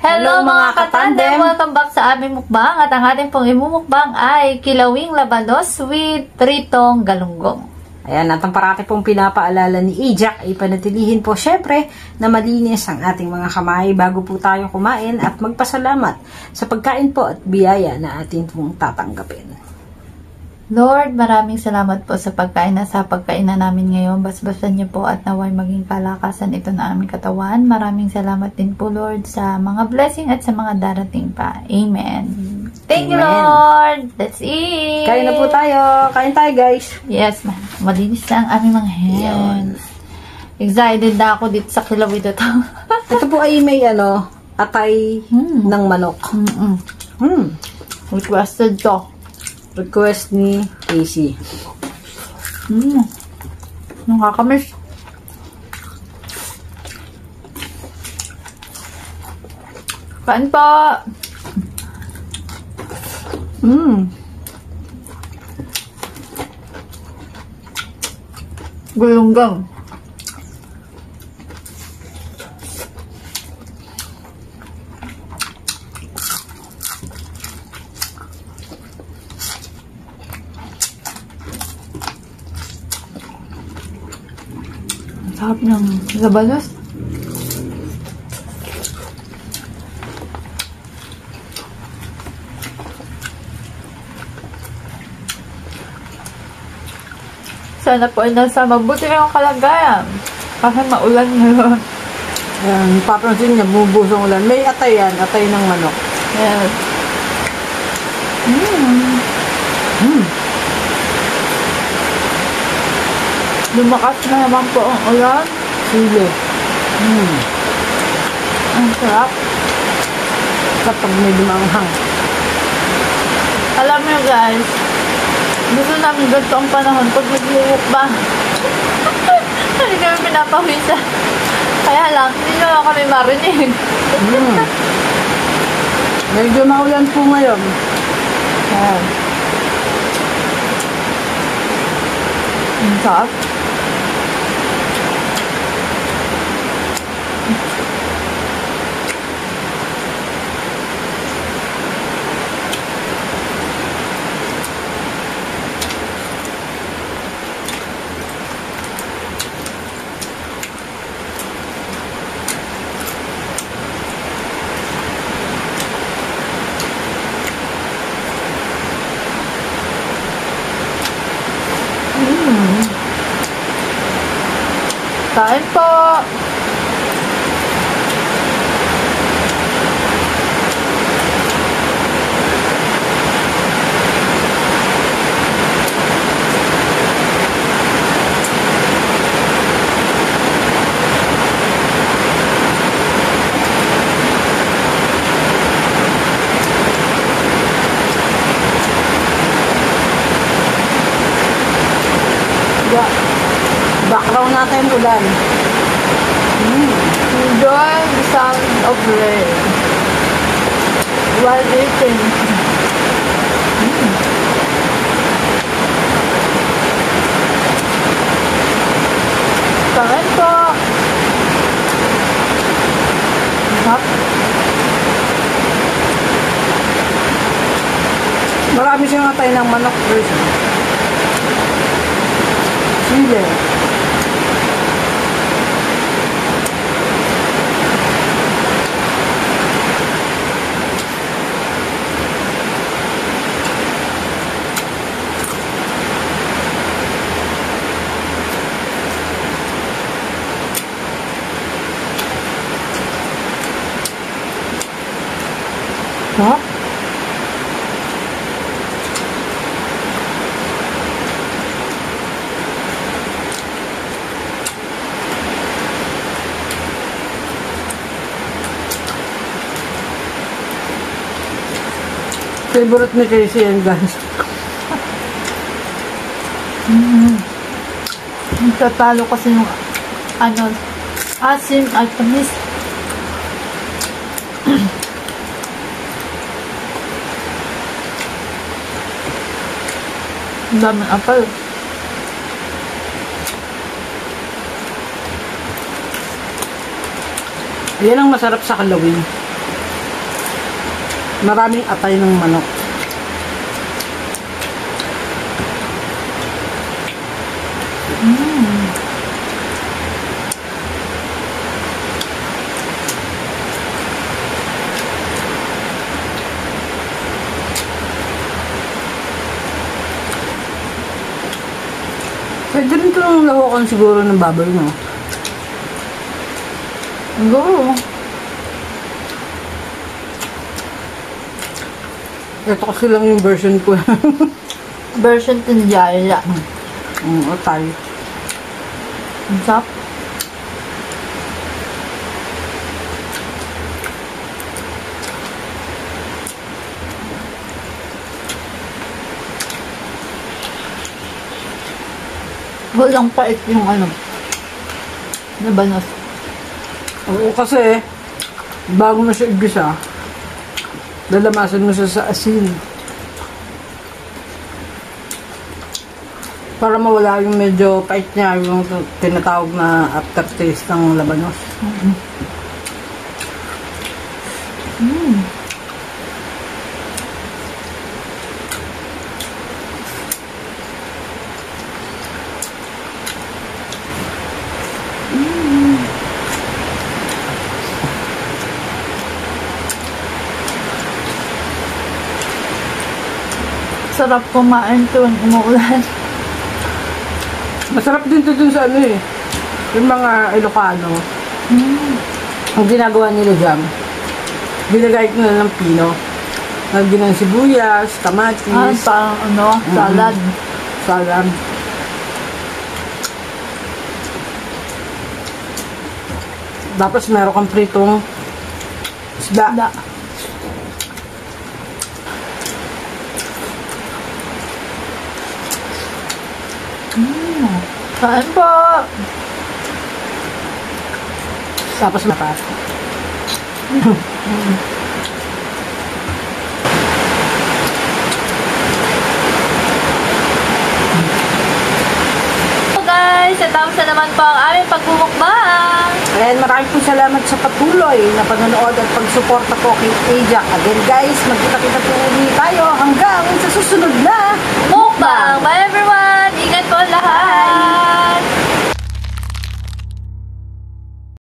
Hello mga katandem! Welcome back sa aming mukbang at ang ating pong imumukbang ay kilawing labanos with tritong galunggong. Ayan, at ang parati pong pinapaalala ni Ijak ay panatilihin po syempre na malinis ang ating mga kamay bago po tayo kumain at magpasalamat sa pagkain po at biyaya na ating pong tatanggapin. Lord, maraming salamat po sa pagkain na sa pagkainan namin ngayon. Basbasan niyo po at naway maging kalakasan ito na aming katawan. Maraming salamat din po Lord sa mga blessing at sa mga darating pa. Amen. Thank you Lord. Let's eat. Kain na po tayo. Kain tayo guys. Yes, malinis na ang aming mga hands. Excited na ako dito sa kilawin ito. Ito po ay may atay ng manok. Requested to. Request ni Casey. Nakakamiss. Kain pa. Galunggong. Sarap ng labanos. Sana po ay nasa mabuti ng kalagayan. Kasi maulan ngayon. Ayan, papansin niya, bubusong ulan. May atay yan, atay ng manok. Yes. Lumakas na naman po ang ulan. Sili. Ang sarap. Kapag may dumanghang. Alam niyo guys, gusto namin ganito ang panahon pag nag-mukbang. Hindi kami pinapawisa. Kaya lang, hindi naman kami marinig. Medyo maulan po ngayon. Ang sarap. Kain po! Background natin ulan. Enjoy the sound of rain while eating. Kain po! Marami siyang atay ng manok version. Sili. Sarap. Favorite ni Casey yan guys. Tatalo kasi yung asim at tamis. Ang daming apal. Yan ang masarap sa kalawin. Maraming atay ng manok. Pwede rin ito ng lahukan siguro ng baboy, no? Go. Ito kasi lang yung version ko. Version tinjaya. Atay. Ang sarap. Walang pait yung ano. Nabanos. Oo, kasi bago na siya igisa, lalamasan mo siya sa asin. Para mawala yung medyo pait niya, yung tinatawag na aftertaste ng labanos. Sarap kumain tuwing umuulan. Masarap din to dun sa ano eh. Yung mga Ilocano. Ang ginagawa nila dyan, ginagayat nila ng pino. Lagyan ng sibuyas, kamatis. Parang ano, salad. Salad. Tapos meron kang pritong isda. Da. Kain po. Tapos mapat. So guys, natapos na naman po ang aming pagmumukbang. Ayan, maraming po salamat sa patuloy na panonood at pagsuporta po kay Ajak. Again guys, magkita-kita po ulit tayo hanggang sa susunod na Mukbang. Bye everyone. Ingat po lahat.